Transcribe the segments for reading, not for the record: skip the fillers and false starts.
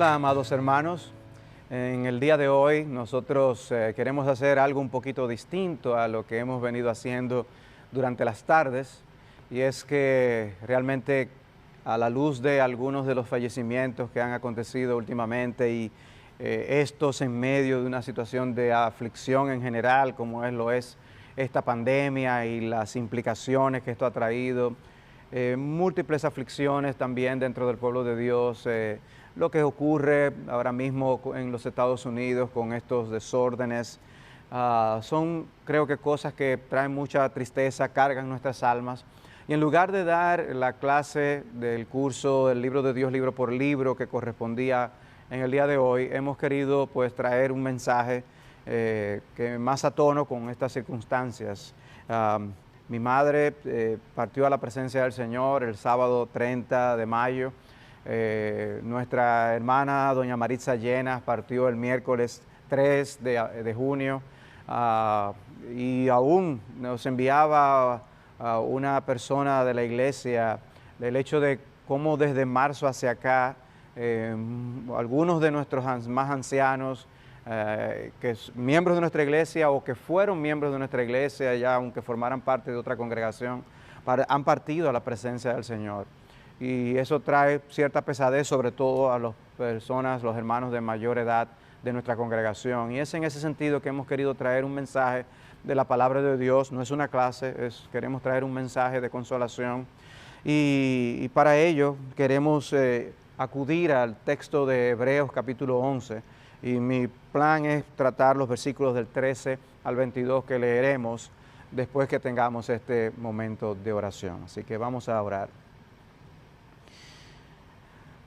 Hola, amados hermanos. En el día de hoy nosotros queremos hacer algo un poquito distinto a lo que hemos venido haciendo durante las tardes, y es que realmente a la luz de algunos de los fallecimientos que han acontecido últimamente y estos en medio de una situación de aflicción en general, como lo es esta pandemia y las implicaciones que esto ha traído, múltiples aflicciones también dentro del pueblo de Dios, lo que ocurre ahora mismo en los Estados Unidos con estos desórdenes, son creo que cosas que traen mucha tristeza, cargan nuestras almas. Y en lugar de dar la clase del curso del libro de Dios libro por libro que correspondía en el día de hoy, hemos querido pues traer un mensaje que más a tono con estas circunstancias. Mi madre partió a la presencia del Señor el sábado 30 de mayo. Nuestra hermana doña Maritza Llenas partió el miércoles 3 de junio, y aún nos enviaba una persona de la iglesia el hecho de cómo desde marzo hacia acá algunos de nuestros más ancianos, miembros de nuestra iglesia o que fueron miembros de nuestra iglesia ya aunque formaran parte de otra congregación, han partido a la presencia del Señor. Y eso trae cierta pesadez, sobre todo a las personas, los hermanos de mayor edad de nuestra congregación. Y es en ese sentido que hemos querido traer un mensaje de la palabra de Dios. No es una clase, queremos traer un mensaje de consolación. Y para ello queremos acudir al texto de Hebreos capítulo 11. Y mi plan es tratar los versículos del 13 al 22 que leeremos después que tengamos este momento de oración. Así que vamos a orar.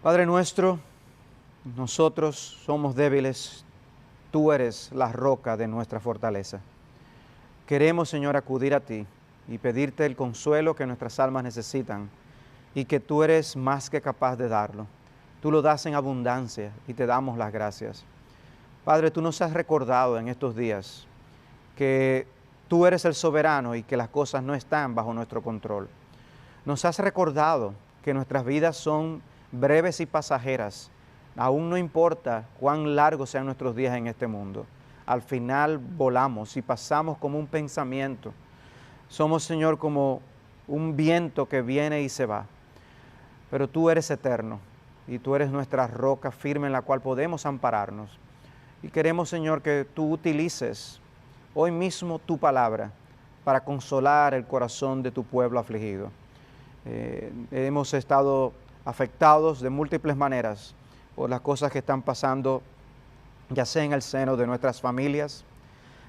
Padre nuestro, nosotros somos débiles, tú eres la roca de nuestra fortaleza. Queremos, Señor, acudir a ti y pedirte el consuelo que nuestras almas necesitan y que tú eres más que capaz de darlo. Tú lo das en abundancia y te damos las gracias. Padre, tú nos has recordado en estos días que tú eres el soberano y que las cosas no están bajo nuestro control. Nos has recordado que nuestras vidas son breves y pasajeras. Aún no importa cuán largos sean nuestros días en este mundo. Al final volamos y pasamos como un pensamiento. Somos, Señor, como un viento que viene y se va. Pero tú eres eterno y tú eres nuestra roca firme en la cual podemos ampararnos. Y queremos, Señor, que tú utilices hoy mismo tu palabra para consolar el corazón de tu pueblo afligido. Hemos estado afectados de múltiples maneras por las cosas que están pasando, ya sea en el seno de nuestras familias,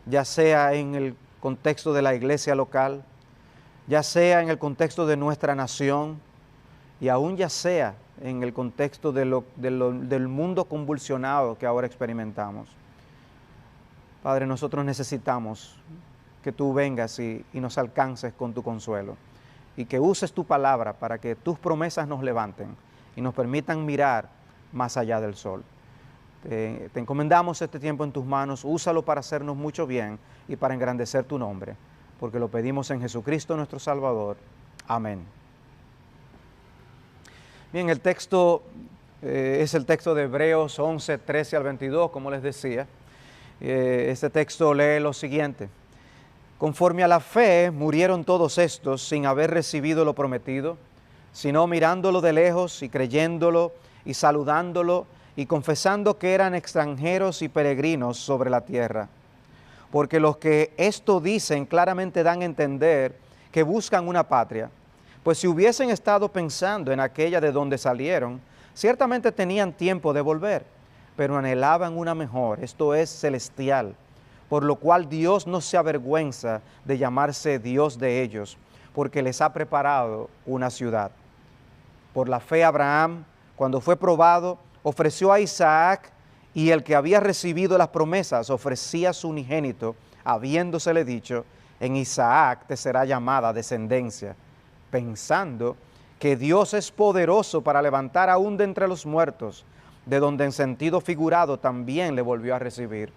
ya sea en el contexto de la iglesia local, ya sea en el contexto de nuestra nación y aún ya sea en el contexto del mundo convulsionado que ahora experimentamos. Padre, nosotros necesitamos que tú vengas y nos alcances con tu consuelo y que uses tu palabra para que tus promesas nos levanten y nos permitan mirar más allá del sol. Te encomendamos este tiempo en tus manos, úsalo para hacernos mucho bien y para engrandecer tu nombre, porque lo pedimos en Jesucristo nuestro Salvador. Amén. Bien, el texto es el texto de Hebreos 11, 13 al 22, como les decía. Este texto lee lo siguiente: conforme a la fe murieron todos estos sin haber recibido lo prometido, sino mirándolo de lejos y creyéndolo y saludándolo y confesando que eran extranjeros y peregrinos sobre la tierra. Porque los que esto dicen claramente dan a entender que buscan una patria, pues si hubiesen estado pensando en aquella de donde salieron, ciertamente tenían tiempo de volver, pero anhelaban una mejor, esto es celestial, por lo cual Dios no se avergüenza de llamarse Dios de ellos, porque les ha preparado una ciudad. Por la fe Abraham, cuando fue probado, ofreció a Isaac, y el que había recibido las promesas ofrecía a su unigénito, habiéndosele dicho: en Isaac te será llamada descendencia, pensando que Dios es poderoso para levantar aún de entre los muertos, de donde en sentido figurado también le volvió a recibir.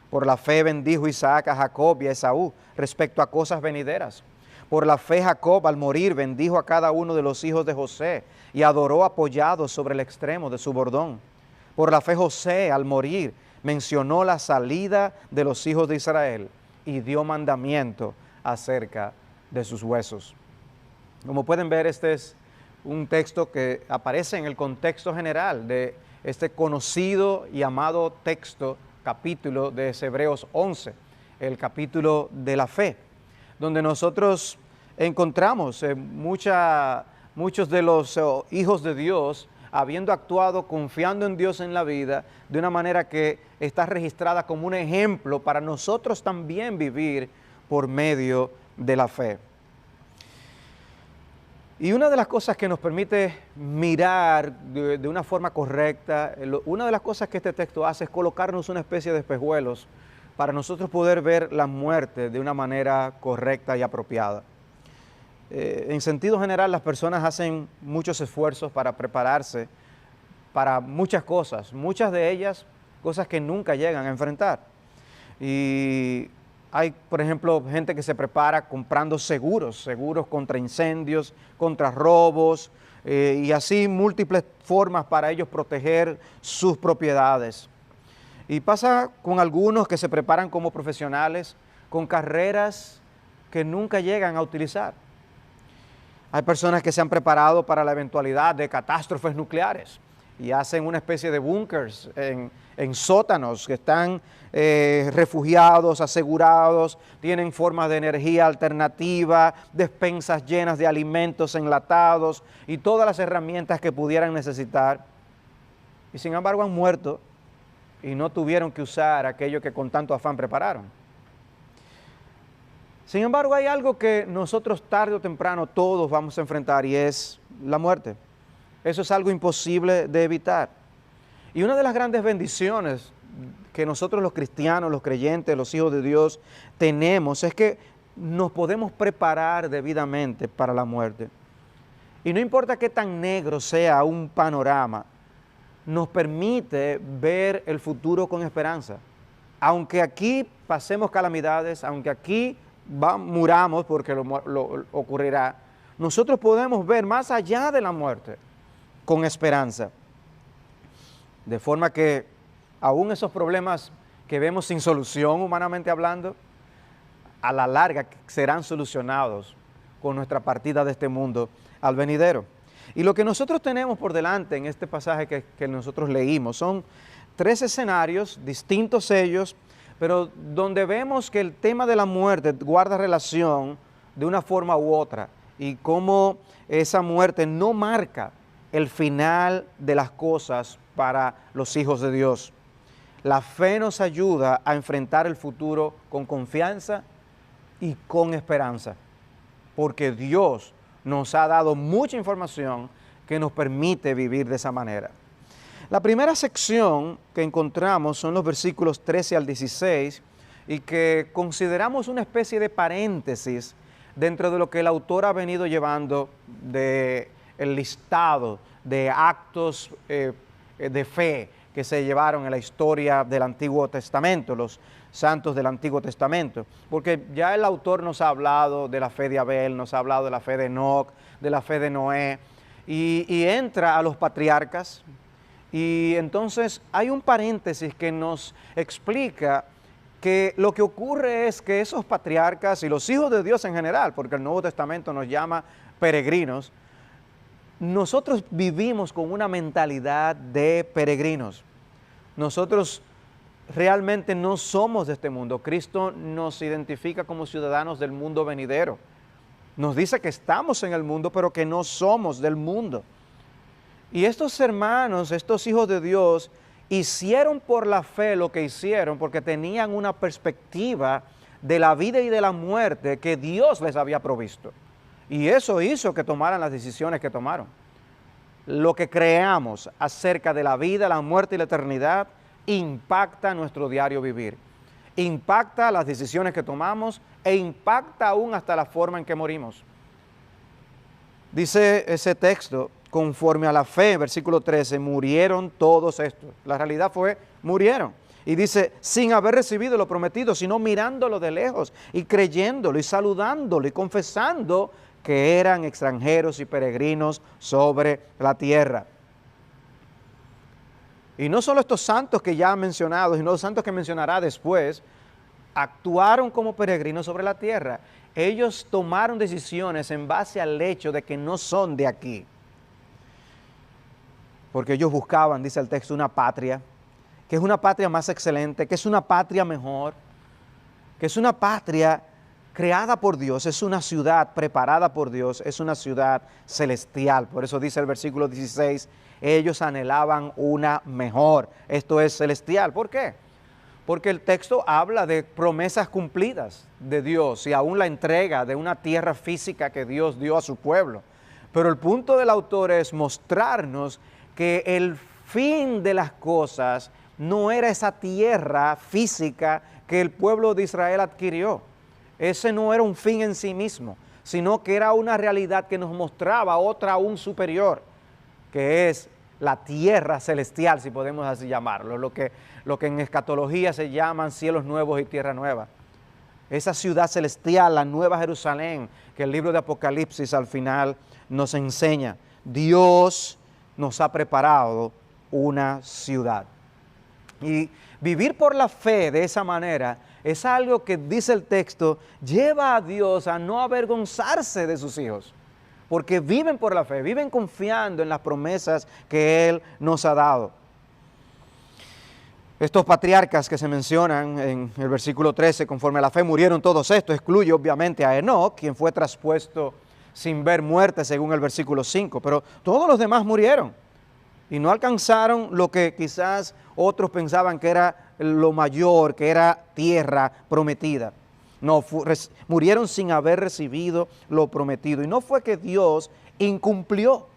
Por la fe bendijo Isaac a Jacob y a Esaú respecto a cosas venideras. Por la fe Jacob al morir bendijo a cada uno de los hijos de José y adoró apoyado sobre el extremo de su bordón. Por la fe José, al morir, mencionó la salida de los hijos de Israel y dio mandamiento acerca de sus huesos. Como pueden ver, este es un texto que aparece en el contexto general de este conocido y amado texto, capítulo de Hebreos 11, el capítulo de la fe, donde nosotros encontramos muchos de los hijos de Dios habiendo actuado confiando en Dios en la vida de una manera que está registrada como un ejemplo para nosotros también vivir por medio de la fe. Y una de las cosas que nos permite mirar de una forma correcta, una de las cosas que este texto hace es colocarnos una especie de espejuelos para nosotros poder ver la muerte de una manera correcta y apropiada. En sentido general, las personas hacen muchos esfuerzos para prepararse para muchas cosas, muchas de ellas cosas que nunca llegan a enfrentar. Y hay, por ejemplo, gente que se prepara comprando seguros contra incendios, contra robos, y así múltiples formas para ellos proteger sus propiedades. Y pasa con algunos que se preparan como profesionales con carreras que nunca llegan a utilizar. Hay personas que se han preparado para la eventualidad de catástrofes nucleares y hacen una especie de búnkers en sótanos que están refugiados, asegurados, tienen formas de energía alternativa, despensas llenas de alimentos enlatados y todas las herramientas que pudieran necesitar. Y sin embargo han muerto y no tuvieron que usar aquello que con tanto afán prepararon. Sin embargo, hay algo que nosotros tarde o temprano todos vamos a enfrentar y es la muerte. Eso es algo imposible de evitar. Y una de las grandes bendiciones que nosotros los cristianos, los creyentes, los hijos de Dios tenemos es que nos podemos preparar debidamente para la muerte. Y no importa qué tan negro sea un panorama, nos permite ver el futuro con esperanza. Aunque aquí pasemos calamidades, aunque aquí muramos, porque lo ocurrirá, nosotros podemos ver más allá de la muerte con esperanza. De forma que aún esos problemas que vemos sin solución humanamente hablando, a la larga serán solucionados con nuestra partida de este mundo al venidero. Y lo que nosotros tenemos por delante en este pasaje que nosotros leímos son 3 escenarios, distintos ellos, pero donde vemos que el tema de la muerte guarda relación de una forma u otra y cómo esa muerte no marca el final de las cosas para los hijos de Dios. La fe nos ayuda a enfrentar el futuro con confianza y con esperanza, porque Dios nos ha dado mucha información que nos permite vivir de esa manera. La primera sección que encontramos son los versículos 13 al 16 y que consideramos una especie de paréntesis dentro de lo que el autor ha venido llevando del listado de actos de fe que se llevaron en la historia del Antiguo Testamento, los santos del Antiguo Testamento, porque ya el autor nos ha hablado de la fe de Abel, nos ha hablado de la fe de Enoc, de la fe de Noé, y entra a los patriarcas. Y entonces hay un paréntesis que nos explica que lo que ocurre es que esos patriarcas y los hijos de Dios en general, porque el Nuevo Testamento nos llama peregrinos, nosotros vivimos con una mentalidad de peregrinos. Nosotros realmente no somos de este mundo. Cristo nos identifica como ciudadanos del mundo venidero. Nos dice que estamos en el mundo, pero que no somos del mundo. Y estos hermanos, estos hijos de Dios, hicieron por la fe lo que hicieron porque tenían una perspectiva de la vida y de la muerte que Dios les había provisto. Y eso hizo que tomaran las decisiones que tomaron. Lo que creamos acerca de la vida, la muerte y la eternidad impacta nuestro diario vivir. Impacta las decisiones que tomamos e impacta aún hasta la forma en que morimos. Dice ese texto, conforme a la fe, versículo 13, murieron todos estos. La realidad fue, murieron. Y dice, sin haber recibido lo prometido, sino mirándolo de lejos y creyéndolo y saludándolo y confesando que eran extranjeros y peregrinos sobre la tierra. Y no solo estos santos que ya han mencionado, sino los santos que mencionará después, actuaron como peregrinos sobre la tierra. Ellos tomaron decisiones en base al hecho de que no son de aquí. Porque ellos buscaban, dice el texto, una patria, que es una patria más excelente, que es una patria mejor, que es una patria creada por Dios, es una ciudad preparada por Dios, es una ciudad celestial. Por eso dice el versículo 16, ellos anhelaban una mejor, esto es celestial. ¿Por qué? Porque el texto habla de promesas cumplidas de Dios y aún la entrega de una tierra física que Dios dio a su pueblo. Pero el punto del autor es mostrarnos que el fin de las cosas no era esa tierra física que el pueblo de Israel adquirió. Ese no era un fin en sí mismo, sino que era una realidad que nos mostraba otra aún superior, que es la tierra celestial, si podemos así llamarlo, lo que en escatología se llaman cielos nuevos y tierra nueva. Esa ciudad celestial, la nueva Jerusalén, que el libro de Apocalipsis al final nos enseña. Dios nos ha preparado una ciudad. Y vivir por la fe de esa manera es algo que, dice el texto, lleva a Dios a no avergonzarse de sus hijos, porque viven por la fe, viven confiando en las promesas que Él nos ha dado. Estos patriarcas que se mencionan en el versículo 13, conforme a la fe murieron todos estos, excluye obviamente a Enoc, quien fue traspuesto sin ver muerte según el versículo 5, pero todos los demás murieron y no alcanzaron lo que quizás otros pensaban que era lo mayor, que era tierra prometida. No, murieron sin haber recibido lo prometido. Y no fue que Dios incumplió,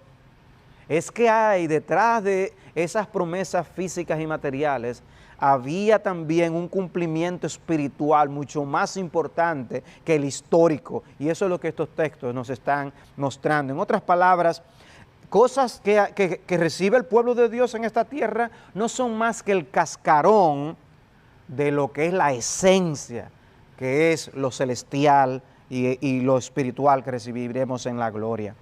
es que hay detrás de esas promesas físicas y materiales, había también un cumplimiento espiritual mucho más importante que el histórico. Y eso es lo que estos textos nos están mostrando. En otras palabras, cosas que recibe el pueblo de Dios en esta tierra no son más que el cascarón de lo que es la esencia, que es lo celestial y lo espiritual que recibiremos en la gloria.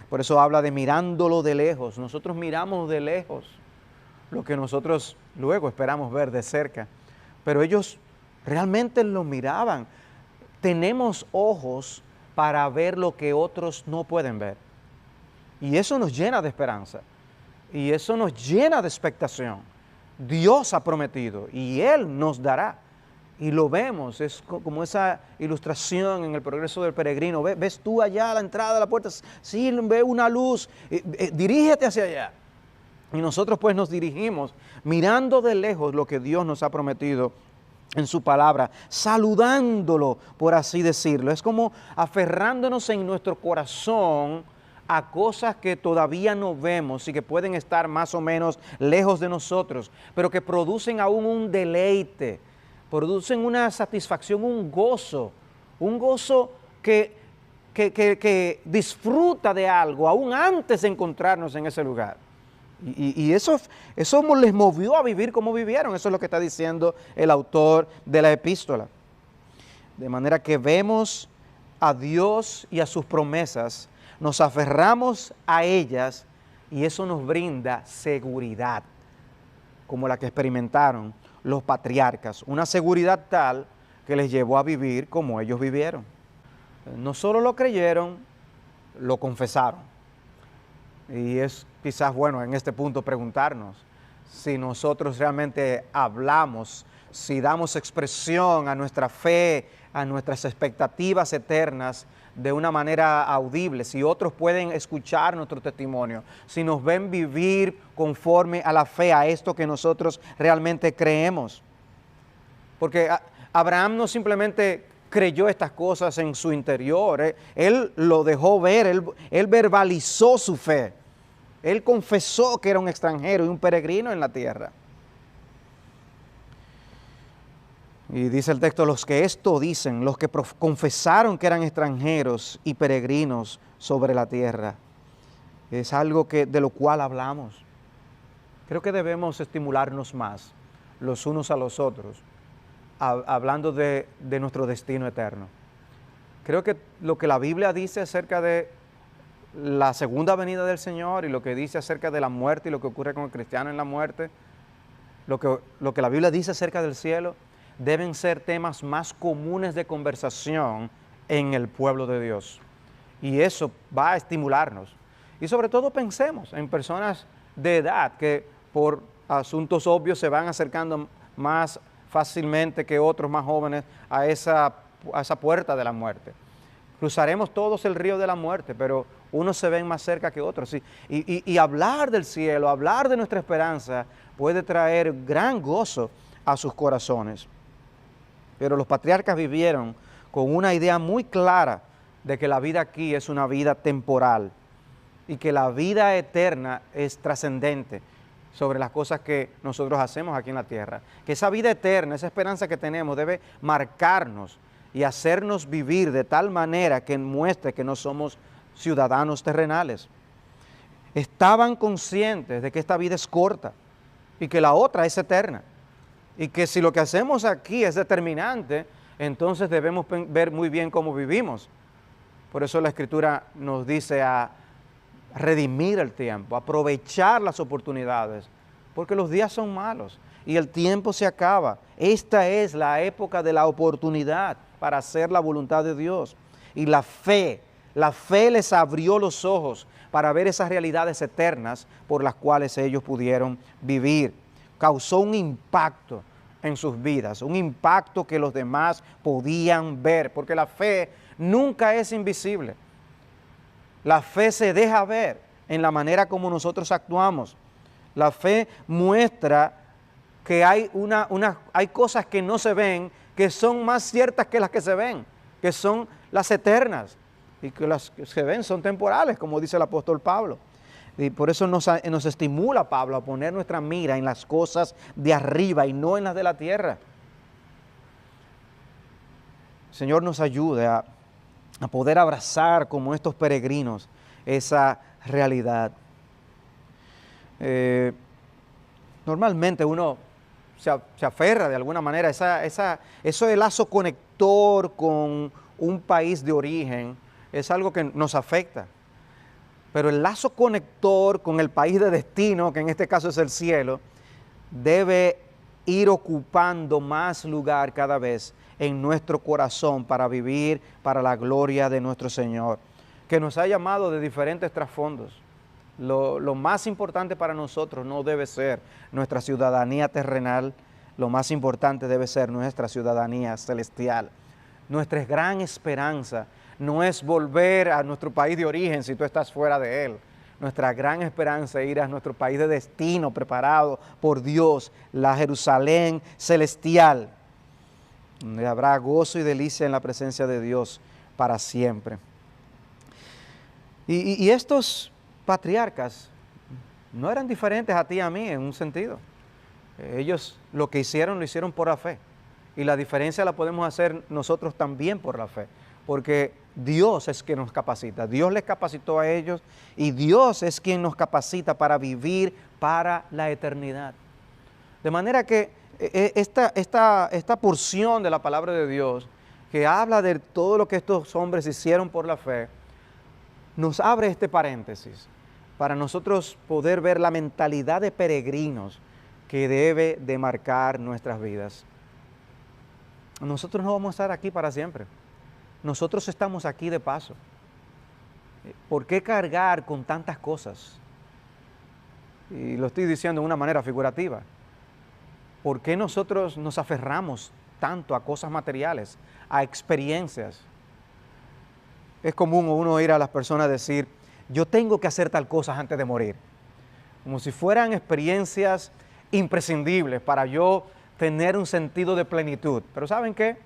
Por eso habla de mirándolo de lejos. Nosotros miramos de lejos lo que nosotros luego esperamos ver de cerca, pero ellos realmente lo miraban. Tenemos ojos para ver lo que otros no pueden ver. Y eso nos llena de esperanza. Y eso nos llena de expectación. Dios ha prometido y Él nos dará. Y lo vemos, es como esa ilustración en el progreso del peregrino. ¿Ves tú allá a la entrada de la puerta? Sí, ve una luz, dirígete hacia allá. Y nosotros pues nos dirigimos mirando de lejos lo que Dios nos ha prometido en su palabra, saludándolo, por así decirlo. Es como aferrándonos en nuestro corazón a cosas que todavía no vemos y que pueden estar más o menos lejos de nosotros, pero que producen aún un deleite, producen una satisfacción, un gozo que disfruta de algo aún antes de encontrarnos en ese lugar. Y eso les movió a vivir como vivieron. Eso es lo que está diciendo el autor de la epístola. De manera que vemos a Dios y a sus promesas, nos aferramos a ellas y eso nos brinda seguridad, como la que experimentaron los patriarcas. Una seguridad tal que les llevó a vivir como ellos vivieron. No solo lo creyeron, lo confesaron. Y es quizás bueno en este punto preguntarnos si nosotros realmente hablamos, si damos expresión a nuestra fe, a nuestras expectativas eternas de una manera audible, si otros pueden escuchar nuestro testimonio, si nos ven vivir conforme a la fe, a esto que nosotros realmente creemos. Porque Abraham no simplemente creyó estas cosas en su interior, él lo dejó ver, él verbalizó su fe. Él confesó que era un extranjero y un peregrino en la tierra. Y dice el texto, los que esto dicen, los que confesaron que eran extranjeros y peregrinos sobre la tierra, es algo de lo cual hablamos. Creo que debemos estimularnos más los unos a los otros, hablando de nuestro destino eterno. Creo que lo que la Biblia dice acerca de la segunda venida del Señor y lo que dice acerca de la muerte y lo que ocurre con el cristiano en la muerte lo que la Biblia dice acerca del cielo, deben ser temas más comunes de conversación en el pueblo de Dios. Y eso va a estimularnos. Y sobre todo pensemos en personas de edad que por asuntos obvios se van acercando más fácilmente que otros más jóvenes a esa puerta de la muerte. Cruzaremos todos el río de la muerte, pero unos se ven más cerca que otros. Y hablar del cielo, hablar de nuestra esperanza, puede traer gran gozo a sus corazones. Pero los patriarcas vivieron con una idea muy clara de que la vida aquí es una vida temporal y que la vida eterna es trascendente sobre las cosas que nosotros hacemos aquí en la tierra. Que esa vida eterna, esa esperanza que tenemos debe marcarnos y hacernos vivir de tal manera que muestre que no somos ciudadanos terrenales. Estaban conscientes de que esta vida es corta y que la otra es eterna. Y que si lo que hacemos aquí es determinante, entonces debemos ver muy bien cómo vivimos. Por eso la Escritura nos dice a redimir el tiempo, aprovechar las oportunidades, porque los días son malos y el tiempo se acaba. Esta es la época de la oportunidad para hacer la voluntad de Dios. Y la fe les abrió los ojos para ver esas realidades eternas por las cuales ellos pudieron vivir. Causó un impacto en sus vidas, un impacto que los demás podían ver, porque la fe nunca es invisible. La fe se deja ver en la manera como nosotros actuamos. La fe muestra que hay cosas que no se ven, que son más ciertas que las que se ven, que son las eternas, y que las que se ven son temporales, como dice el apóstol Pablo. Y por eso nos estimula Pablo a poner nuestra mira en las cosas de arriba y no en las de la tierra. El Señor nos ayude a poder abrazar como estos peregrinos esa realidad. Normalmente uno se aferra de alguna manera, eso de lazo conector con un país de origen es algo que nos afecta. Pero el lazo conector con el país de destino, que en este caso es el cielo, debe ir ocupando más lugar cada vez en nuestro corazón para vivir para la gloria de nuestro Señor, que nos ha llamado de diferentes trasfondos. Lo más importante para nosotros no debe ser nuestra ciudadanía terrenal, lo más importante debe ser nuestra ciudadanía celestial. Nuestra gran esperanza no es volver a nuestro país de origen si tú estás fuera de él. Nuestra gran esperanza es ir a nuestro país de destino preparado por Dios, la Jerusalén celestial, donde habrá gozo y delicia en la presencia de Dios para siempre. Y estos patriarcas no eran diferentes a ti y a mí en un sentido. Ellos lo que hicieron, lo hicieron por la fe. Y la diferencia la podemos hacer nosotros también por la fe. Porque Dios es quien nos capacita. Dios les capacitó a ellos y Dios es quien nos capacita para vivir para la eternidad. De manera que esta porción de la palabra de Dios, que habla de todo lo que estos hombres hicieron por la fe, nos abre este paréntesis para nosotros poder ver la mentalidad de peregrinos que debe de marcar nuestras vidas. Nosotros no vamos a estar aquí para siempre. Nosotros estamos aquí de paso. ¿Por qué cargar con tantas cosas? Y lo estoy diciendo de una manera figurativa. ¿Por qué nosotros nos aferramos tanto a cosas materiales, a experiencias? Es común uno oír a las personas decir, yo tengo que hacer tal cosa antes de morir. Como si fueran experiencias imprescindibles para yo tener un sentido de plenitud. Pero ¿saben qué?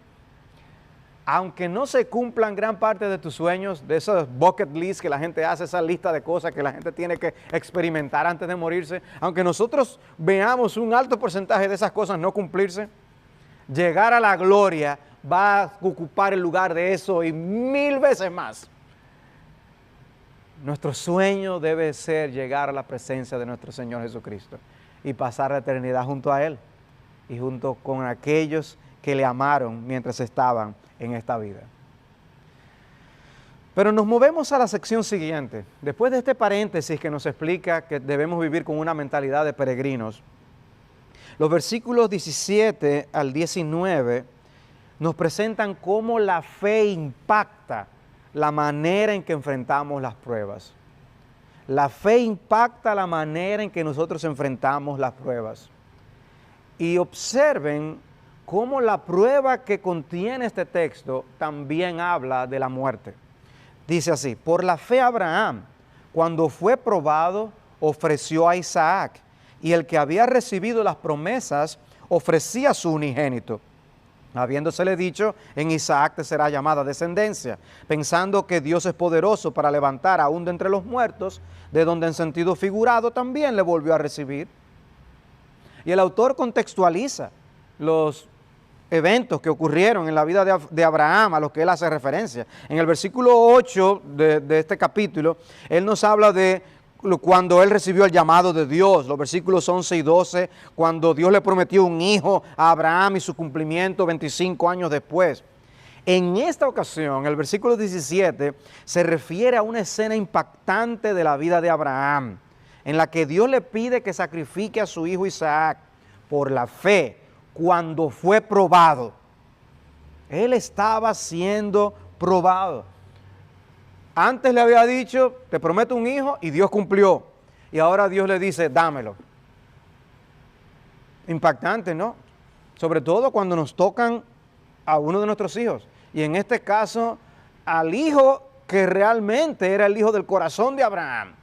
Aunque no se cumplan gran parte de tus sueños, de esos bucket lists que la gente hace, esa lista de cosas que la gente tiene que experimentar antes de morirse, aunque nosotros veamos un alto porcentaje de esas cosas no cumplirse, llegar a la gloria va a ocupar el lugar de eso y 1000 veces más. Nuestro sueño debe ser llegar a la presencia de nuestro Señor Jesucristo y pasar la eternidad junto a Él y junto con aquellos que le amaron mientras estaban en esta vida. Pero nos movemos a la sección siguiente. Después de este paréntesis que nos explica que debemos vivir con una mentalidad de peregrinos, Los versículos 17 al 19 nos presentan cómo la fe impacta la manera en que enfrentamos las pruebas. La fe impacta la manera en que nosotros enfrentamos las pruebas. Y observen cómo la prueba que contiene este texto también habla de la muerte. Dice así: por la fe Abraham, cuando fue probado, ofreció a Isaac, y el que había recibido las promesas ofrecía a su unigénito, habiéndosele dicho: en Isaac te será llamada descendencia, pensando que Dios es poderoso para levantar aún de entre los muertos, de donde en sentido figurado también le volvió a recibir. Y el autor contextualiza los eventos que ocurrieron en la vida de Abraham, a los que él hace referencia. En el versículo 8 de este capítulo, él nos habla de cuando él recibió el llamado de Dios, los versículos 11 y 12, cuando Dios le prometió un hijo a Abraham y su cumplimiento 25 años después. En esta ocasión, el versículo 17 se refiere a una escena impactante de la vida de Abraham, en la que Dios le pide que sacrifique a su hijo Isaac por la fe, cuando fue probado. Él estaba siendo probado. Antes le había dicho: te prometo un hijo, y Dios cumplió. Y ahora Dios le dice: dámelo. Impactante, ¿no? Sobre todo cuando nos tocan a uno de nuestros hijos. Y en este caso, al hijo que realmente era el hijo del corazón de Abraham.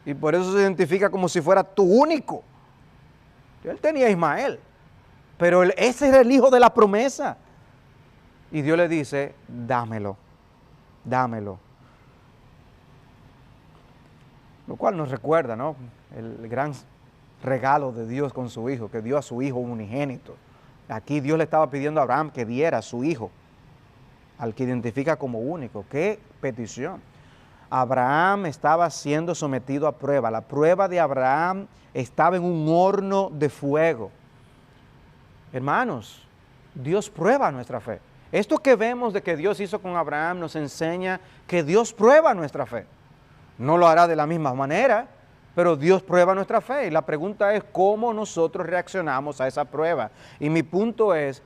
Y por eso se identifica como si fuera tu único. Él tenía a Ismael, pero ese era el hijo de la promesa. Y Dios le dice: dámelo, dámelo. Lo cual nos recuerda, ¿no?, el gran regalo de Dios con su hijo, que dio a su hijo unigénito. Aquí Dios le estaba pidiendo a Abraham que diera a su hijo, al que identifica como único. ¡Qué petición! Abraham estaba siendo sometido a prueba. La prueba de Abraham estaba en un horno de fuego. Hermanos, Dios prueba nuestra fe. Esto que vemos de que Dios hizo con Abraham nos enseña que Dios prueba nuestra fe. No lo hará de la misma manera, pero Dios prueba nuestra fe. Y la pregunta es cómo nosotros reaccionamos a esa prueba. Y mi punto es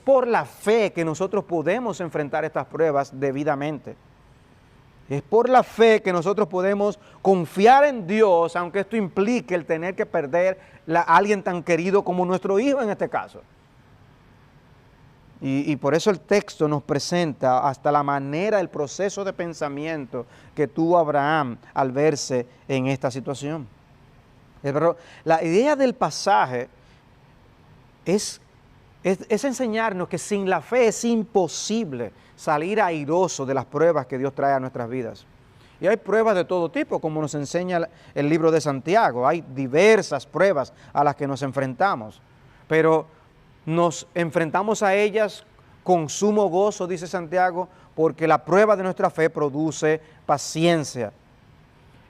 por la fe que nosotros podemos enfrentar estas pruebas debidamente. Es por la fe que nosotros podemos confiar en Dios, aunque esto implique el tener que perder a alguien tan querido como nuestro hijo en este caso. Y por eso el texto nos presenta hasta la manera, el proceso de pensamiento que tuvo Abraham al verse en esta situación. Pero la idea del pasaje es enseñarnos que sin la fe es imposible salir airoso de las pruebas que Dios trae a nuestras vidas. Y hay pruebas de todo tipo, como nos enseña el libro de Santiago. Hay diversas pruebas a las que nos enfrentamos, pero nos enfrentamos a ellas con sumo gozo, dice Santiago, porque la prueba de nuestra fe produce paciencia.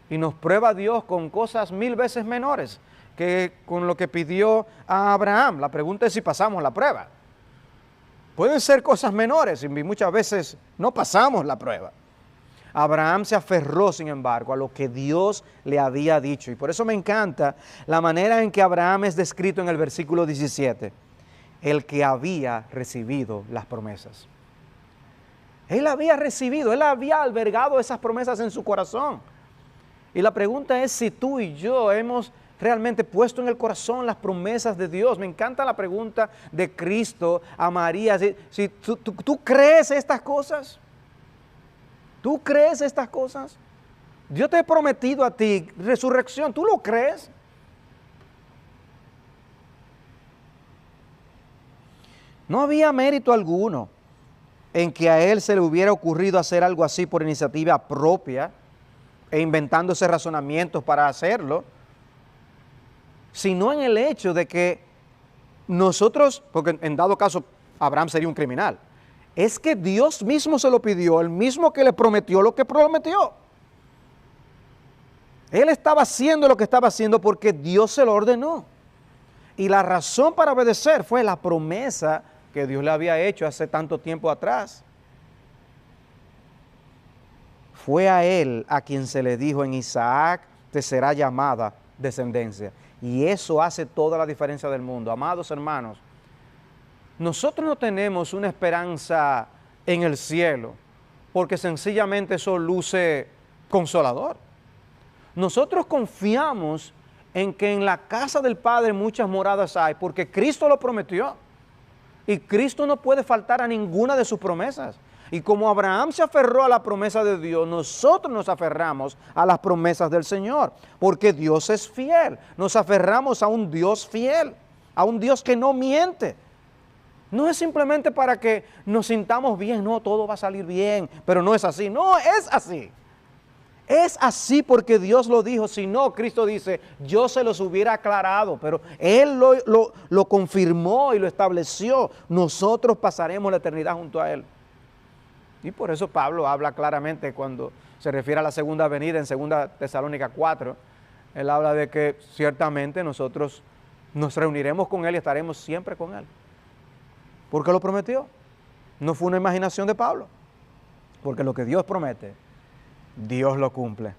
Y nos prueba Dios con cosas 1000 veces menores que con lo que pidió a Abraham. La pregunta es si pasamos la prueba. Pueden ser cosas menores y muchas veces no pasamos la prueba. Abraham se aferró, sin embargo, a lo que Dios le había dicho. Y por eso me encanta la manera en que Abraham es descrito en el versículo 17. El que había recibido las promesas. Él había recibido, él había albergado esas promesas en su corazón. Y la pregunta es si tú y yo hemos realmente puesto en el corazón las promesas de Dios. Me encanta la pregunta de Cristo a María. Si ¿tú crees estas cosas? ¿Tú crees estas cosas? Dios te ha prometido a ti resurrección. ¿Tú lo crees? No había mérito alguno en que a él se le hubiera ocurrido hacer algo así por iniciativa propia e inventándose razonamientos para hacerlo, sino en el hecho de que nosotros, porque en dado caso Abraham sería un criminal, es que Dios mismo se lo pidió, el mismo que le prometió lo que prometió. Él estaba haciendo lo que estaba haciendo porque Dios se lo ordenó. Y la razón para obedecer fue la promesa que Dios le había hecho hace tanto tiempo atrás. Fue a él a quien se le dijo: en Isaac te será llamada descendencia. Y eso hace toda la diferencia del mundo. Amados hermanos, nosotros no tenemos una esperanza en el cielo porque sencillamente eso luce consolador. Nosotros confiamos en que en la casa del Padre muchas moradas hay porque Cristo lo prometió. Y Cristo no puede faltar a ninguna de sus promesas. Y como Abraham se aferró a la promesa de Dios, nosotros nos aferramos a las promesas del Señor, porque Dios es fiel. Nos aferramos a un Dios fiel, a un Dios que no miente. No es simplemente para que nos sintamos bien, no, todo va a salir bien, pero no es así. No, es así. Es así porque Dios lo dijo. Si no, Cristo dice, yo se los hubiera aclarado, pero Él lo confirmó y lo estableció. Nosotros pasaremos la eternidad junto a Él. Y por eso Pablo habla claramente cuando se refiere a la segunda venida en 2 Tesalónica 4. Él habla de que ciertamente nosotros nos reuniremos con Él y estaremos siempre con Él. Porque lo prometió. No fue una imaginación de Pablo. Porque lo que Dios promete, Dios lo cumple.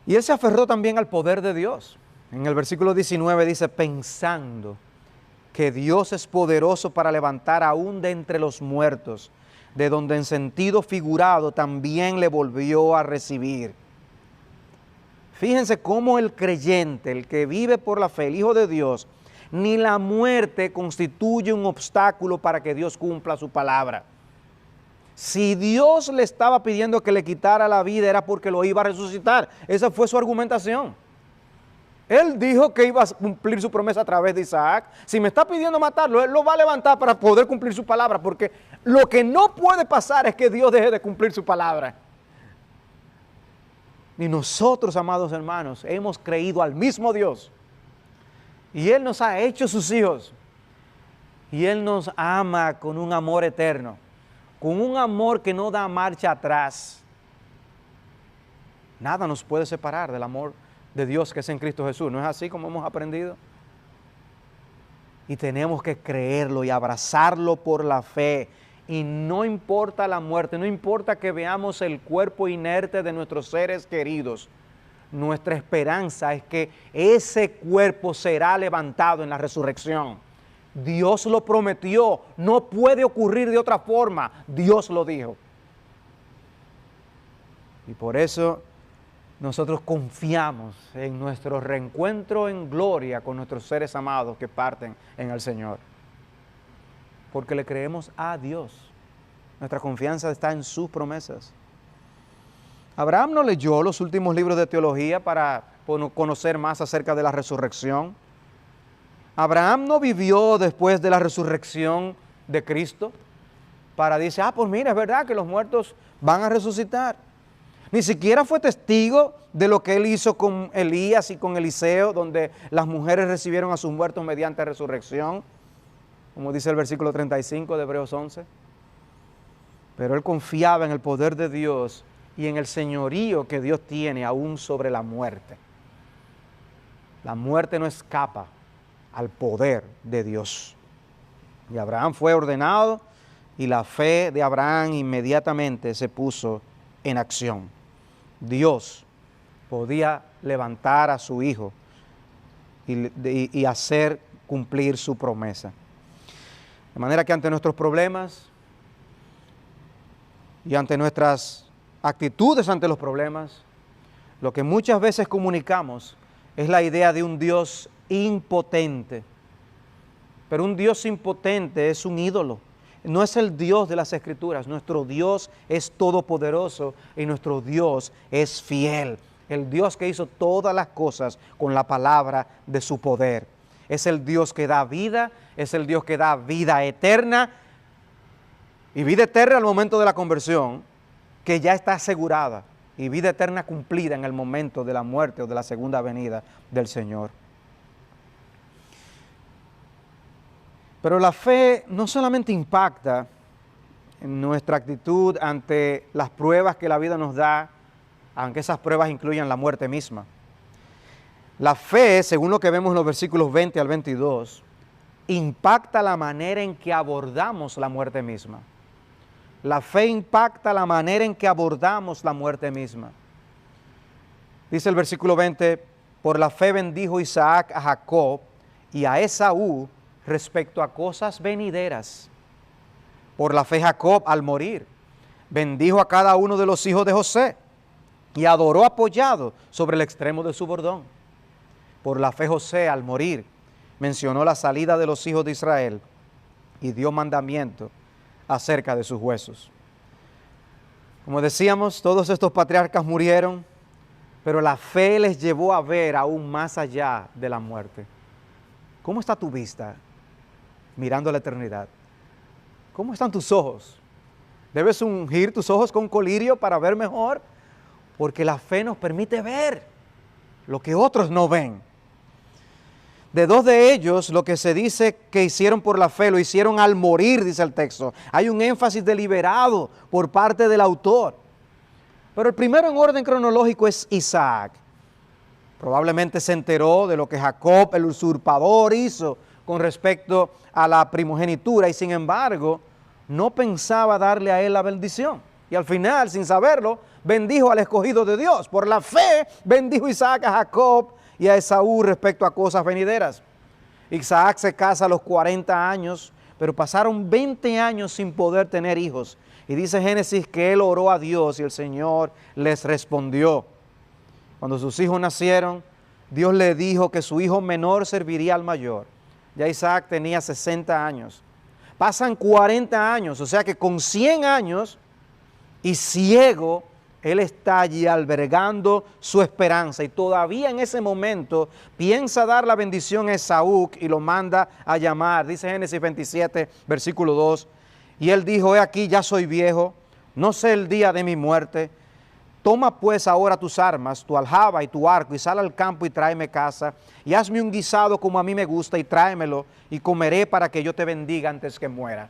Y él se aferró también al poder de Dios. En el versículo 19 dice, pensando que Dios es poderoso para levantar aún de entre los muertos, de donde en sentido figurado también le volvió a recibir. Fíjense cómo el creyente, el que vive por la fe, el Hijo de Dios, ni la muerte constituye un obstáculo para que Dios cumpla su palabra. Si Dios le estaba pidiendo que le quitara la vida era porque lo iba a resucitar. Esa fue su argumentación. Él dijo que iba a cumplir su promesa a través de Isaac. Si me está pidiendo matarlo, Él lo va a levantar para poder cumplir su palabra, porque lo que no puede pasar es que Dios deje de cumplir su palabra. Y nosotros, amados hermanos, hemos creído al mismo Dios. Y Él nos ha hecho sus hijos. Y Él nos ama con un amor eterno, con un amor que no da marcha atrás. Nada nos puede separar del amor de Dios que es en Cristo Jesús. ¿No es así como hemos aprendido? Y tenemos que creerlo y abrazarlo por la fe. Y no importa la muerte, no importa que veamos el cuerpo inerte de nuestros seres queridos. Nuestra esperanza es que ese cuerpo será levantado en la resurrección. Dios lo prometió, no puede ocurrir de otra forma. Dios lo dijo. Y por eso nosotros confiamos en nuestro reencuentro en gloria con nuestros seres amados que parten en el Señor. Porque le creemos a Dios. Nuestra confianza está en sus promesas. Abraham no leyó los últimos libros de teología para conocer más acerca de la resurrección. Abraham no vivió después de la resurrección de Cristo para decir, pues mira, es verdad que los muertos van a resucitar. Ni siquiera fue testigo de lo que él hizo con Elías y con Eliseo, donde las mujeres recibieron a sus muertos mediante resurrección, como dice el versículo 35 de Hebreos 11. Pero él confiaba en el poder de Dios y en el señorío que Dios tiene aún sobre la muerte. La muerte no escapa al poder de Dios. Y Abraham fue ordenado y la fe de Abraham inmediatamente se puso en acción. Dios podía levantar a su hijo y hacer cumplir su promesa. De manera que ante nuestros problemas y ante nuestras actitudes ante los problemas, lo que muchas veces comunicamos es la idea de un Dios impotente. Pero un Dios impotente es un ídolo. No es el Dios de las Escrituras. Nuestro Dios es todopoderoso y nuestro Dios es fiel. El Dios que hizo todas las cosas con la palabra de su poder. Es el Dios que da vida, es el Dios que da vida eterna. Y vida eterna al momento de la conversión, que ya está asegurada. Y vida eterna cumplida en el momento de la muerte o de la segunda venida del Señor. Pero la fe no solamente impacta en nuestra actitud ante las pruebas que la vida nos da, aunque esas pruebas incluyan la muerte misma. La fe, según lo que vemos en los versículos 20 al 22, impacta la manera en que abordamos la muerte misma. La fe impacta la manera en que abordamos la muerte misma. Dice el versículo 20, Por la fe bendijo Isaac a Jacob y a Esaú respecto a cosas venideras. Por la fe Jacob, al morir, bendijo a cada uno de los hijos de José y adoró apoyado sobre el extremo de su bordón. Por la fe José, al morir, mencionó la salida de los hijos de Israel y dio mandamiento acerca de sus huesos. Como decíamos, todos estos patriarcas murieron, pero la fe les llevó a ver aún más allá de la muerte. ¿Cómo está tu vista mirando a la eternidad? ¿Cómo están tus ojos? ¿Debes ungir tus ojos con colirio para ver mejor? Porque la fe nos permite ver lo que otros no ven. De dos de ellos, lo que se dice que hicieron por la fe, lo hicieron al morir, dice el texto. Hay un énfasis deliberado por parte del autor. Pero el primero en orden cronológico es Isaac. Probablemente se enteró de lo que Jacob, el usurpador, hizo con respecto a la primogenitura y sin embargo no pensaba darle a él la bendición. Y al final, sin saberlo, bendijo al escogido de Dios. Por la fe bendijo Isaac a Jacob y a Esaú respecto a cosas venideras. Isaac se casa a los 40 años, pero pasaron 20 años sin poder tener hijos. Y dice Génesis que él oró a Dios y el Señor les respondió. Cuando sus hijos nacieron, Dios le dijo que su hijo menor serviría al mayor. Ya Isaac tenía 60 años. Pasan 40 años, o sea que con 100 años y ciego, él está allí albergando su esperanza y todavía en ese momento piensa dar la bendición a Esaú y lo manda a llamar. Dice Génesis 27, versículo 2, y él dijo, he aquí, ya soy viejo, no sé el día de mi muerte. Toma pues ahora tus armas, tu aljaba y tu arco, y sal al campo y tráeme caza, y hazme un guisado como a mí me gusta, y tráemelo, y comeré para que yo te bendiga antes que muera.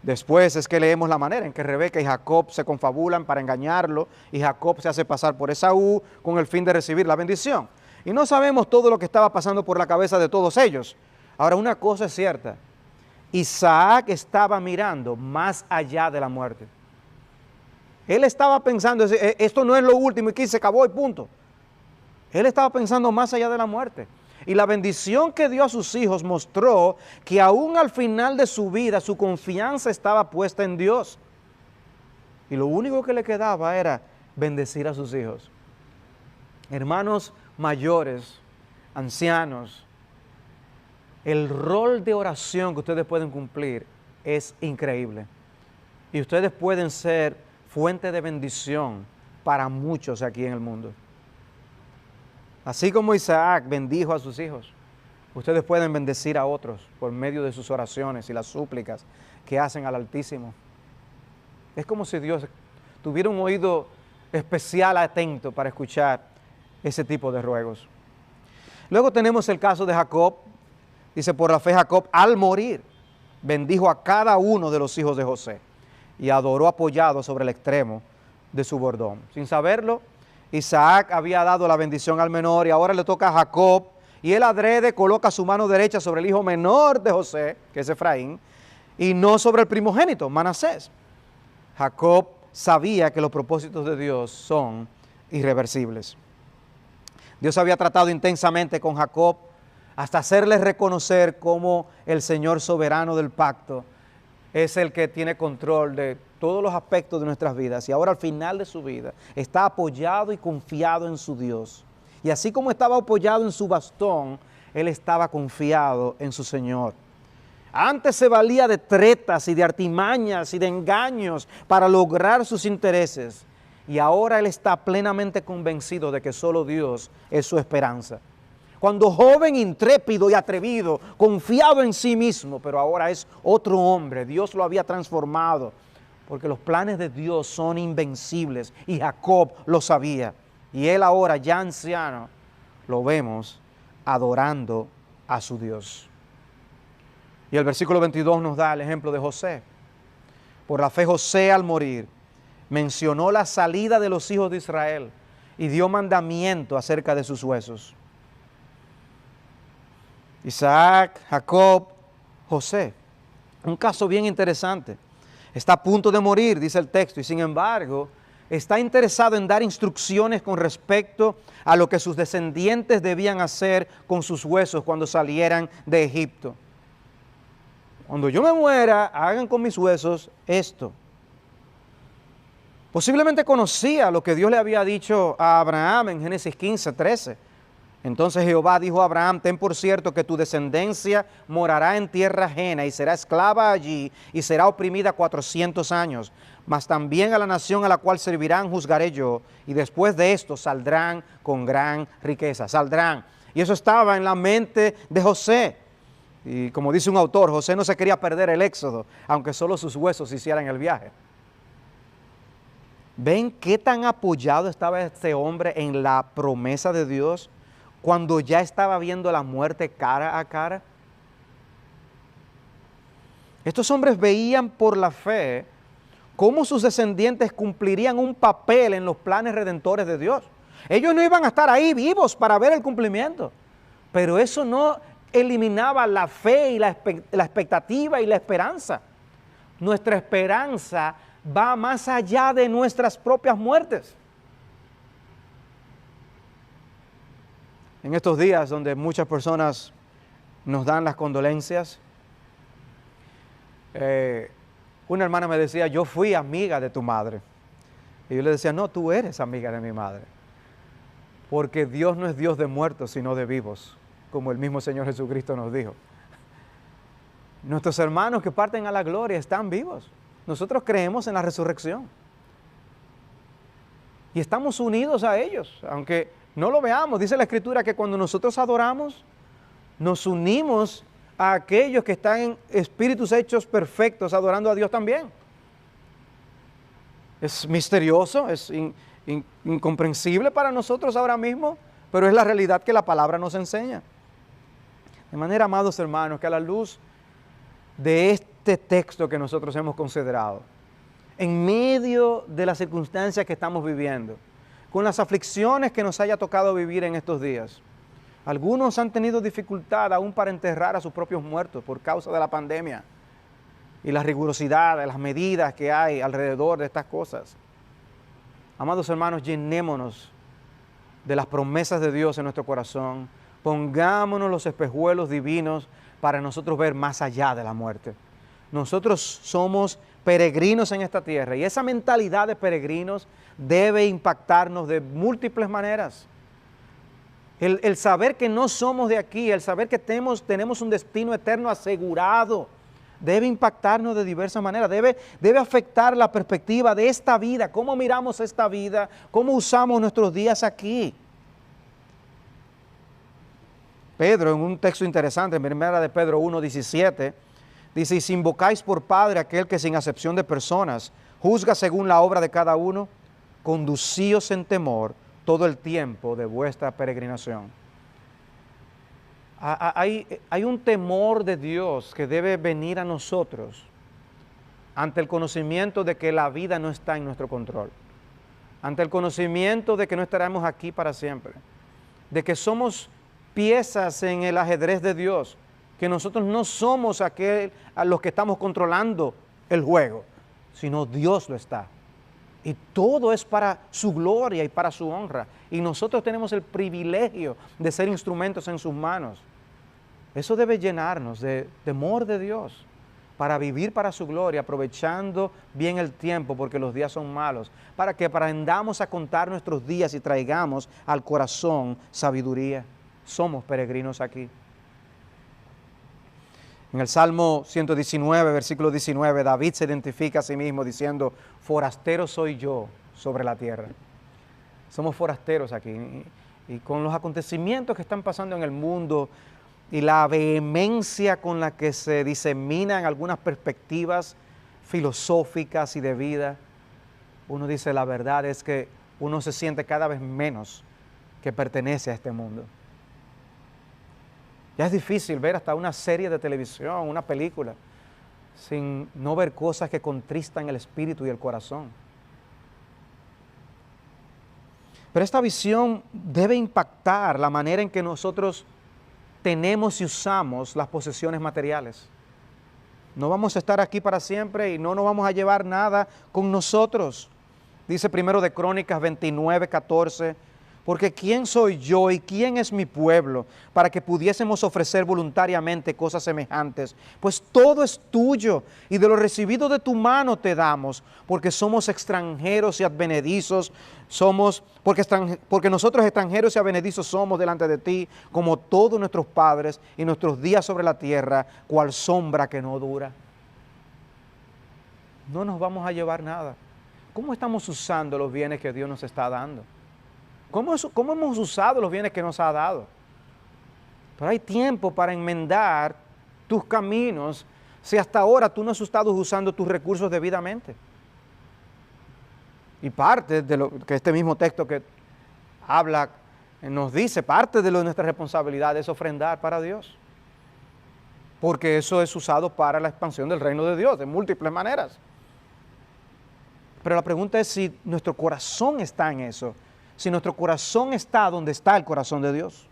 Después es que leemos la manera en que Rebeca y Jacob se confabulan para engañarlo, y Jacob se hace pasar por Esaú con el fin de recibir la bendición. Y no sabemos todo lo que estaba pasando por la cabeza de todos ellos. Ahora, una cosa es cierta, Isaac estaba mirando más allá de la muerte. Él estaba pensando, esto no es lo último y aquí se acabó y punto. Él estaba pensando más allá de la muerte. Y la bendición que dio a sus hijos mostró que aún al final de su vida su confianza estaba puesta en Dios. Y lo único que le quedaba era bendecir a sus hijos. Hermanos mayores, ancianos, el rol de oración que ustedes pueden cumplir es increíble. Y ustedes pueden ser fuente de bendición para muchos aquí en el mundo. Así como Isaac bendijo a sus hijos, ustedes pueden bendecir a otros por medio de sus oraciones y las súplicas que hacen al Altísimo. Es como si Dios tuviera un oído especial atento para escuchar ese tipo de ruegos. Luego tenemos el caso de Jacob. Dice, por la fe Jacob al morir bendijo a cada uno de los hijos de José y adoró apoyado sobre el extremo de su bordón. Sin saberlo, Isaac había dado la bendición al menor y ahora le toca a Jacob, y él adrede coloca su mano derecha sobre el hijo menor de José, que es Efraín, y no sobre el primogénito, Manasés. Jacob sabía que los propósitos de Dios son irreversibles. Dios había tratado intensamente con Jacob hasta hacerle reconocer cómo el Señor soberano del pacto es el que tiene control de todos los aspectos de nuestras vidas, y ahora al final de su vida está apoyado y confiado en su Dios. Y así como estaba apoyado en su bastón, él estaba confiado en su Señor. Antes se valía de tretas y de artimañas y de engaños para lograr sus intereses, y ahora él está plenamente convencido de que solo Dios es su esperanza. Cuando joven, intrépido y atrevido, confiado en sí mismo, pero ahora es otro hombre. Dios lo había transformado, porque los planes de Dios son invencibles y Jacob lo sabía. Y él ahora, ya anciano, lo vemos adorando a su Dios. Y el versículo 22 nos da el ejemplo de José. Por la fe José al morir mencionó la salida de los hijos de Israel y dio mandamiento acerca de sus huesos. Isaac, Jacob, José. Un caso bien interesante. Está a punto de morir, dice el texto, y sin embargo, está interesado en dar instrucciones con respecto a lo que sus descendientes debían hacer con sus huesos cuando salieran de Egipto. Cuando yo me muera, hagan con mis huesos esto. Posiblemente conocía lo que Dios le había dicho a Abraham en Génesis 15:13. Entonces Jehová dijo a Abraham: ten por cierto que tu descendencia morará en tierra ajena y será esclava allí y será oprimida 400 años. Mas también a la nación a la cual servirán juzgaré yo, y después de esto saldrán con gran riqueza. Saldrán. Y eso estaba en la mente de José. Y como dice un autor, José no se quería perder el éxodo, aunque solo sus huesos hicieran el viaje. ¿Ven qué tan apoyado estaba este hombre en la promesa de Dios cuando ya estaba viendo la muerte cara a cara? Estos hombres veían por la fe cómo sus descendientes cumplirían un papel en los planes redentores de Dios. Ellos no iban a estar ahí vivos para ver el cumplimiento, pero eso no eliminaba la fe y la expectativa y la esperanza. Nuestra esperanza va más allá de nuestras propias muertes. En estos días donde muchas personas nos dan las condolencias, una hermana me decía: yo fui amiga de tu madre. Y yo le decía: no, tú eres amiga de mi madre. Porque Dios no es Dios de muertos, sino de vivos, como el mismo Señor Jesucristo nos dijo. Nuestros hermanos que parten a la gloria están vivos. Nosotros creemos en la resurrección. Y estamos unidos a ellos, aunque no lo veamos. Dice la Escritura que cuando nosotros adoramos, nos unimos a aquellos que están en espíritus hechos perfectos, adorando a Dios también. Es misterioso, es incomprensible para nosotros ahora mismo, pero es la realidad que la palabra nos enseña. De manera, amados hermanos, que a la luz de este texto que nosotros hemos considerado, en medio de las circunstancias que estamos viviendo, con las aflicciones que nos haya tocado vivir en estos días, algunos han tenido dificultad aún para enterrar a sus propios muertos por causa de la pandemia y la rigurosidad de las medidas que hay alrededor de estas cosas. Amados hermanos, llenémonos de las promesas de Dios en nuestro corazón, pongámonos los espejuelos divinos para nosotros ver más allá de la muerte. Nosotros somos peregrinos en esta tierra y esa mentalidad de peregrinos debe impactarnos de múltiples maneras. El saber que no somos de aquí, el saber que tenemos un destino eterno asegurado, debe impactarnos de diversas maneras, debe afectar la perspectiva de esta vida, cómo miramos esta vida, cómo usamos nuestros días aquí. Pedro, en un texto interesante, en 1 de Pedro 1:17, dice: y si invocáis por Padre aquel que sin acepción de personas juzga según la obra de cada uno, conducíos en temor todo el tiempo de vuestra peregrinación. Hay un temor de Dios que debe venir a nosotros ante el conocimiento de que la vida no está en nuestro control, ante el conocimiento de que no estaremos aquí para siempre, de que somos piezas en el ajedrez de Dios, que nosotros no somos a los que estamos controlando el juego, sino Dios lo está. Y todo es para su gloria y para su honra. Y nosotros tenemos el privilegio de ser instrumentos en sus manos. Eso debe llenarnos de temor de Dios para vivir para su gloria, aprovechando bien el tiempo porque los días son malos. ¿Para qué? Para aprendamos a contar nuestros días y traigamos al corazón sabiduría. Somos peregrinos aquí. En el Salmo 119, versículo 19, David se identifica a sí mismo diciendo: forastero soy yo sobre la tierra. Somos forasteros aquí. Y con los acontecimientos que están pasando en el mundo y la vehemencia con la que se diseminan algunas perspectivas filosóficas y de vida, uno dice: la verdad es que uno se siente cada vez menos que pertenece a este mundo. Ya es difícil ver hasta una serie de televisión, una película, sin no ver cosas que contristan el espíritu y el corazón. Pero esta visión debe impactar la manera en que nosotros tenemos y usamos las posesiones materiales. No vamos a estar aquí para siempre y no nos vamos a llevar nada con nosotros. Dice primero de Crónicas 29:14, porque ¿quién soy yo y quién es mi pueblo para que pudiésemos ofrecer voluntariamente cosas semejantes? Pues todo es tuyo y de lo recibido de tu mano te damos, porque somos extranjeros y advenedizos, porque nosotros extranjeros y advenedizos somos delante de ti, como todos nuestros padres, y nuestros días sobre la tierra, cual sombra que no dura. No nos vamos a llevar nada. ¿Cómo estamos usando los bienes que Dios nos está dando? ¿Cómo hemos usado los bienes que nos ha dado? Pero hay tiempo para enmendar tus caminos si hasta ahora tú no has estado usando tus recursos debidamente. Y parte de lo que este mismo texto que habla, nos dice, parte de nuestra responsabilidad es ofrendar para Dios. Porque eso es usado para la expansión del reino de Dios de múltiples maneras. Pero la pregunta es si nuestro corazón está en eso. Si nuestro corazón está donde está el corazón de Dios.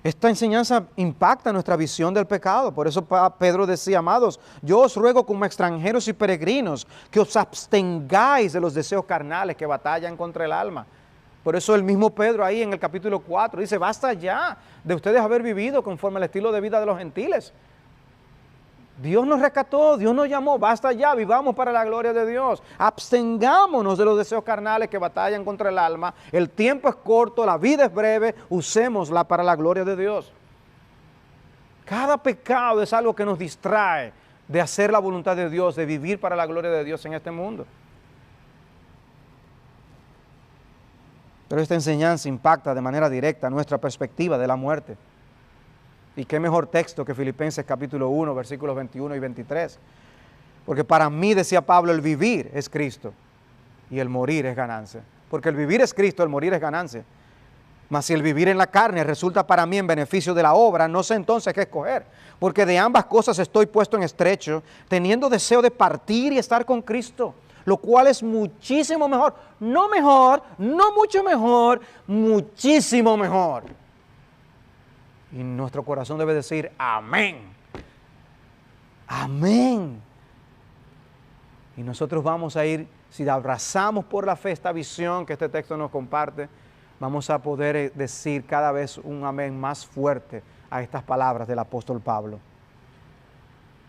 Esta enseñanza impacta nuestra visión del pecado. Por eso Pedro decía, amados, yo os ruego como extranjeros y peregrinos que os abstengáis de los deseos carnales que batallan contra el alma. Por eso el mismo Pedro ahí en el capítulo 4 dice, basta ya de ustedes haber vivido conforme al estilo de vida de los gentiles. Dios nos rescató, Dios nos llamó, basta ya, vivamos para la gloria de Dios. Abstengámonos de los deseos carnales que batallan contra el alma. El tiempo es corto, la vida es breve, usémosla para la gloria de Dios. Cada pecado es algo que nos distrae de hacer la voluntad de Dios, de vivir para la gloria de Dios en este mundo. Pero esta enseñanza impacta de manera directa nuestra perspectiva de la muerte. Y qué mejor texto que Filipenses capítulo 1, versículos 21 y 23. Porque para mí, decía Pablo, el vivir es Cristo y el morir es ganancia. Porque el vivir es Cristo, el morir es ganancia. Mas si el vivir en la carne resulta para mí en beneficio de la obra, no sé entonces qué escoger. Porque de ambas cosas estoy puesto en estrecho, teniendo deseo de partir y estar con Cristo, lo cual es muchísimo mejor. No mejor, no mucho mejor, muchísimo mejor. Y nuestro corazón debe decir, amén. Amén. Y nosotros vamos a ir, si abrazamos por la fe esta visión que este texto nos comparte, vamos a poder decir cada vez un amén más fuerte a estas palabras del apóstol Pablo.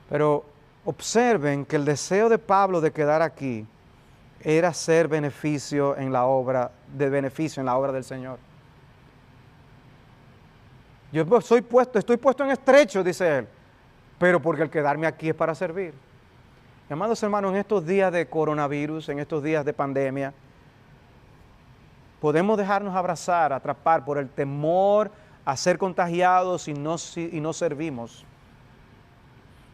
Pero observen que el deseo de Pablo de quedar aquí era ser beneficio en la obra del Señor. Yo estoy puesto en estrecho, dice él, pero porque el quedarme aquí es para servir. Y amados hermanos, en estos días de coronavirus, en estos días de pandemia, podemos dejarnos abrazar, atrapar por el temor a ser contagiados y no servimos.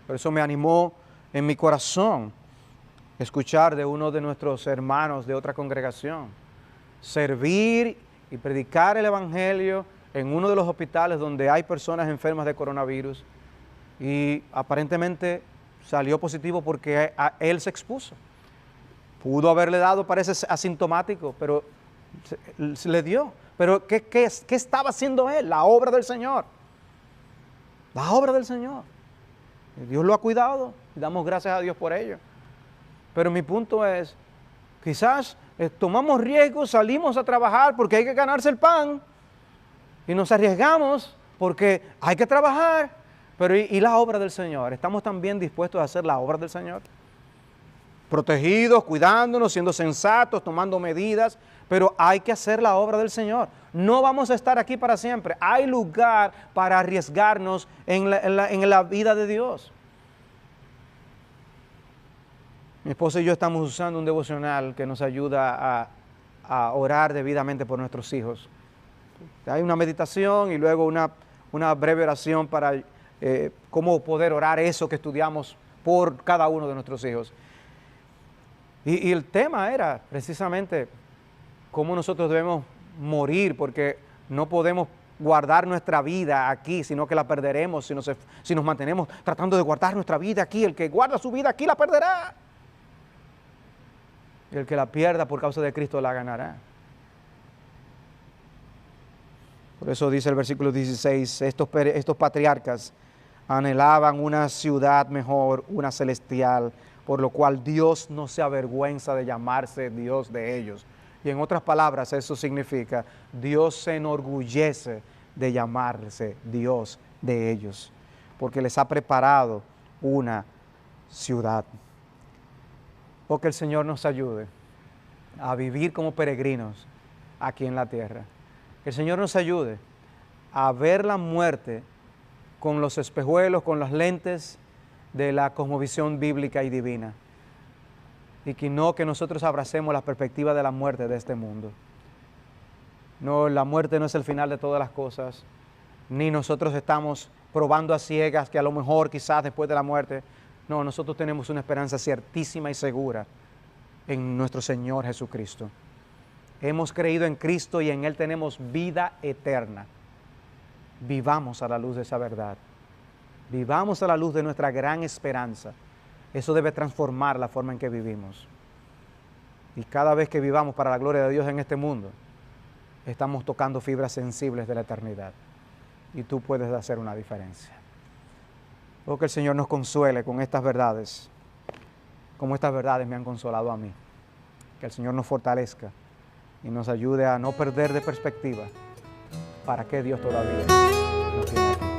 Por eso me animó en mi corazón escuchar de uno de nuestros hermanos de otra congregación, servir y predicar el evangelio en uno de los hospitales donde hay personas enfermas de coronavirus, y aparentemente salió positivo porque él se expuso. Pudo haberle dado, parece asintomático, pero se le dio. Pero ¿qué estaba haciendo él? La obra del Señor. La obra del Señor. Dios lo ha cuidado y damos gracias a Dios por ello. Pero mi punto es, quizás tomamos riesgos, salimos a trabajar porque hay que ganarse el pan, y nos arriesgamos porque hay que trabajar, pero ¿y la obra del Señor? ¿Estamos también dispuestos a hacer la obra del Señor? Protegidos, cuidándonos, siendo sensatos, tomando medidas, pero hay que hacer la obra del Señor. No vamos a estar aquí para siempre. Hay lugar para arriesgarnos en la vida de Dios. Mi esposa y yo estamos usando un devocional que nos ayuda a orar debidamente por nuestros hijos. Hay una meditación y luego una breve oración para cómo poder orar eso que estudiamos por cada uno de nuestros hijos. Y el tema era precisamente cómo nosotros debemos morir, porque no podemos guardar nuestra vida aquí, sino que la perderemos si nos mantenemos tratando de guardar nuestra vida aquí. El que guarda su vida aquí la perderá. Y el que la pierda por causa de Cristo la ganará. Por eso dice el versículo 16, estos patriarcas anhelaban una ciudad mejor, una celestial, por lo cual Dios no se avergüenza de llamarse Dios de ellos. Y en otras palabras, eso significa, Dios se enorgullece de llamarse Dios de ellos, porque les ha preparado una ciudad. Oh, que el Señor nos ayude a vivir como peregrinos aquí en la tierra. Que el Señor nos ayude a ver la muerte con los espejuelos, con las lentes de la cosmovisión bíblica y divina. Y que no que nosotros abracemos la perspectiva de la muerte de este mundo. No, la muerte no es el final de todas las cosas, ni nosotros estamos probando a ciegas que a lo mejor quizás después de la muerte. No, nosotros tenemos una esperanza ciertísima y segura en nuestro Señor Jesucristo. Hemos creído en Cristo y en Él tenemos vida eterna. Vivamos a la luz de esa verdad. Vivamos a la luz de nuestra gran esperanza. Eso debe transformar la forma en que vivimos. Y cada vez que vivamos para la gloria de Dios en este mundo, estamos tocando fibras sensibles de la eternidad. Y tú puedes hacer una diferencia. Oh, que el Señor nos consuele con estas verdades, como estas verdades me han consolado a mí. Que el Señor nos fortalezca y nos ayude a no perder de perspectiva para qué Dios todavía nos tiene aquí.